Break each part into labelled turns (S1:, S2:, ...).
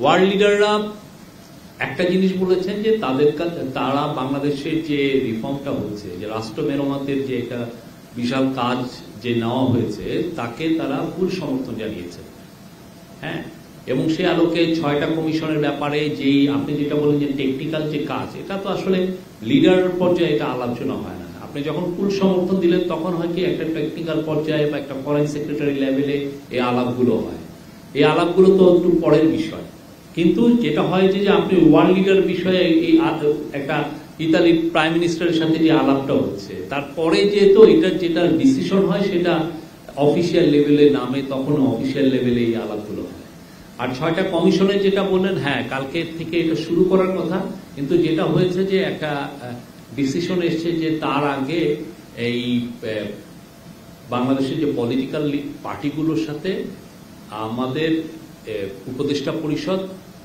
S1: World লিডাররা একটা জিনিস বলেছেন যে তারা বাংলাদেশের যে রিফর্মটা হচ্ছে, যে রাষ্ট্র মেরামতের যে একটা বিশাল কাজ যে নেওয়া হয়েছে, তাকে তারা ফুল সমর্থন জানিয়েছে। হ্যাঁ, এবং সে আলোকে 6টা কমিশনের ব্যাপারে যেই আপনি যেটা বলেন যে টেকনিক্যাল যে কাজ, এটা তো আসলে লিডার পর্যায়ে এটা আলোচনা হয় না। আপনি যখন ফুল সমর্থন দিলেন তখন হয় কি একটা টেকনিক্যাল পর্যায়ে বা একটা ফরেন সেক্রেটারি লেভেলে এই আলাপগুলো হয়। এই আলাপগুলো তো একটু পরের বিষয়, কিন্তু যেটা হয় যে আপনি ওয়ার্ল্ড লিডার বিষয়ে এই একটা ইতালির প্রাইম মিনিস্টারের সাথে যে আলাপটা হচ্ছে, তারপরে যেহেতু এটার যেটা ডিসিশন হয় সেটা অফিসিয়াল লেভেলে নামে, তখন অফিসিয়াল লেভেলে এই আলাপগুলো হয়। আর 6টা কমিশনের যেটা বললেন, হ্যাঁ কালকে থেকে এটা শুরু করার কথা, কিন্তু যেটা হয়েছে যে একটা ডিসিশন এসছে যে তার আগে এই বাংলাদেশের যে পলিটিক্যাল পার্টিগুলোর সাথে আমাদের উপদেষ্টা পরিষদ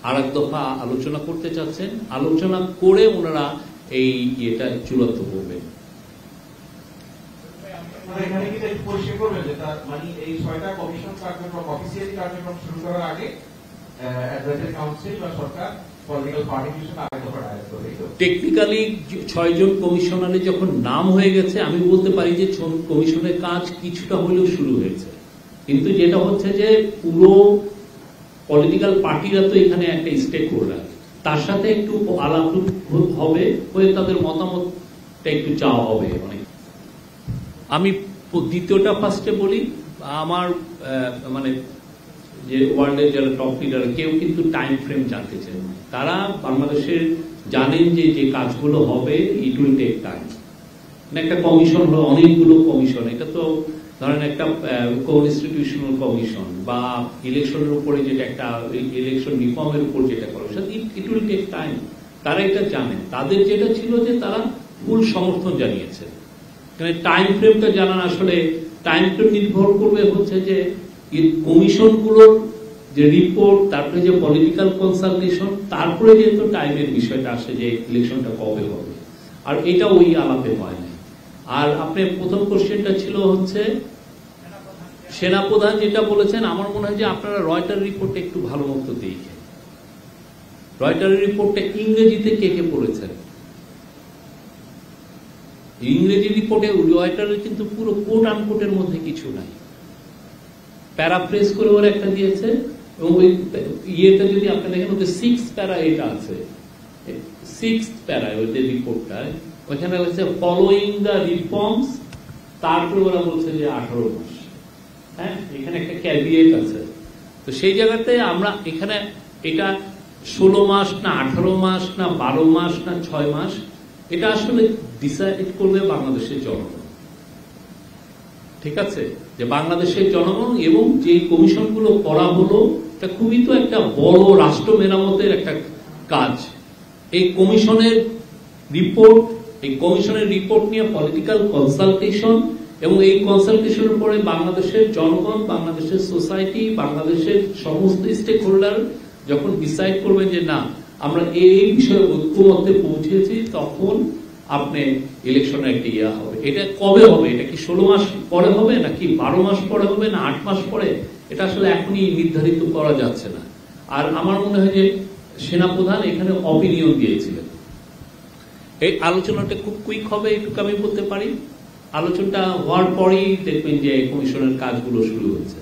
S1: আর এক দফা আলোচনা করতে চাচ্ছেন। আলোচনা করে ওনারা এই এটা চূড়ান্ত করবেন।
S2: এখানে কি একটু পরিষ্কার করবেন যে তার মানে এই 6টা কমিশন কার্যক্রম অফিসিয়ালি কার্যক্রম শুরু করার আগে অ্যাডভাইজারি কাউন্সিল বা সরকার পলিটিক্যাল পার্টির সাথে আগে দফা ডায়ালগ করবে।
S1: টেকনিক্যালি 6 জন কমিশনারের যখন নাম হয়ে গেছে, আমি বলতে পারি যে কমিশনের কাজ কিছুটা হলেও শুরু হয়েছে, কিন্তু যেটা হচ্ছে যে পুরো পলিটিক্যাল পার্টিরা তো এখানে একটা স্টেক হোল্ডার, তার সাথে একটু আলাপ হবে, হয়ে তাদের মতামতটা একটু চাওয়া হবে অনেক। আমি দ্বিতীয়টা ফার্স্টে বলি, আমার মানে যে ওয়ার্ল্ডের যারা টপ লিডার কেউ কিন্তু টাইম ফ্রেম জানতে চান। তারা বাংলাদেশের জানেন যে যে কাজগুলো হবে ইট উইল টেক টাইম। একটা কমিশন হলো অনেকগুলো কমিশন, এটা তো ধরেন একটা কনস্টিটিউশনাল কমিশন বা ইলেকশনের উপরে যেটা একটা ইলেকশন রিফর্মের উপর যেটা commission, it will take time. তারা এটা জানেন। তাদের যেটা ছিল যে তারা ফুল সমর্থন জানিয়েছে। টাইম ফ্রেমটা জানান, আসলে টাইম ফ্রেম নির্ভর করবে হচ্ছে যে কমিশনগুলোর যে রিপোর্ট, তারপরে যে পলিটিক্যাল কনসালটেশন, তারপরে যেহেতু টাইমের বিষয়টা আসে যে ইলেকশনটা কবে হবে, আর এটা ওই আলাপে হয় না। আর আপনার প্রথম কোশ্চেনটা ছিল হচ্ছে সেনাপ্রধান যেটা বলেছেন, আমার মনে হয় যে আপনারা রয়টার রিপোর্টটা একটু ভালো মতো দেখে, রয়টারের রিপোর্টটা ইংরেজিতে কে কে পড়েছেন? ইংরেজি রিপোর্টে রয়টারের কিন্তু পুরো কোট আনকোটের মধ্যে কিছু নাই, প্যারাফ্রেজ করে ওরা একটা দিয়েছে, এবং ওই ইয়েটা যদি আপনি দেখেন ওদের 6 প্যারা এটা আছে, 6 প্যারা ওদের রিপোর্টটায়, ওইখানে হচ্ছে ফলোইং দ্য রিফর্মস, তারপরে ওরা বলছে যে 18 মাস। হ্যাঁ, এখানে একটা ক্যাভিয়েট আছে। তো সেই জায়গাতে আমরা এখানে এটা 16 মাস না 18 মাস না 12 মাস না 6 মাস, এটা আসলে ডিসাইড করবে বাংলাদেশের জনগণ। ঠিক আছে, যে বাংলাদেশের জনগণ এবং যে কমিশনগুলো করা হলো, এটা খুবই তো একটা বড় রাষ্ট্র মেরামতের একটা কাজ। এই কমিশনের রিপোর্ট নিয়ে পলিটিক্যাল কনসালটেশন, এবং এই কনসালটেশনের পরে বাংলাদেশের জনগণ, বাংলাদেশের সোসাইটি, বাংলাদেশের সমস্ত স্টেক হোল্ডার যখন ডিসাইড করবেন যে না আমরা এই বিষয়ে ঐক্যমত্যে পৌঁছেছি, তখন আপনি ইলেকশনের একটা ইয়ে হবে। এটা কবে হবে? এটা কি 16 মাস পরে হবে নাকি 12 মাস পরে হবে না 8 মাস পরে? এটা আসলে এখনই নির্ধারিত করা যাচ্ছে না। আর আমার মনে হয় যে সেনাপ্রধান এখানে অপিনিয়ন দিয়েছিলেন। এই আলোচনাটা খুব কুইক হবে, এটুকু আমি বলতে পারি। আলোচনাটা হওয়ার পরেই দেখবেন যে কমিশনের কাজগুলো শুরু হচ্ছে।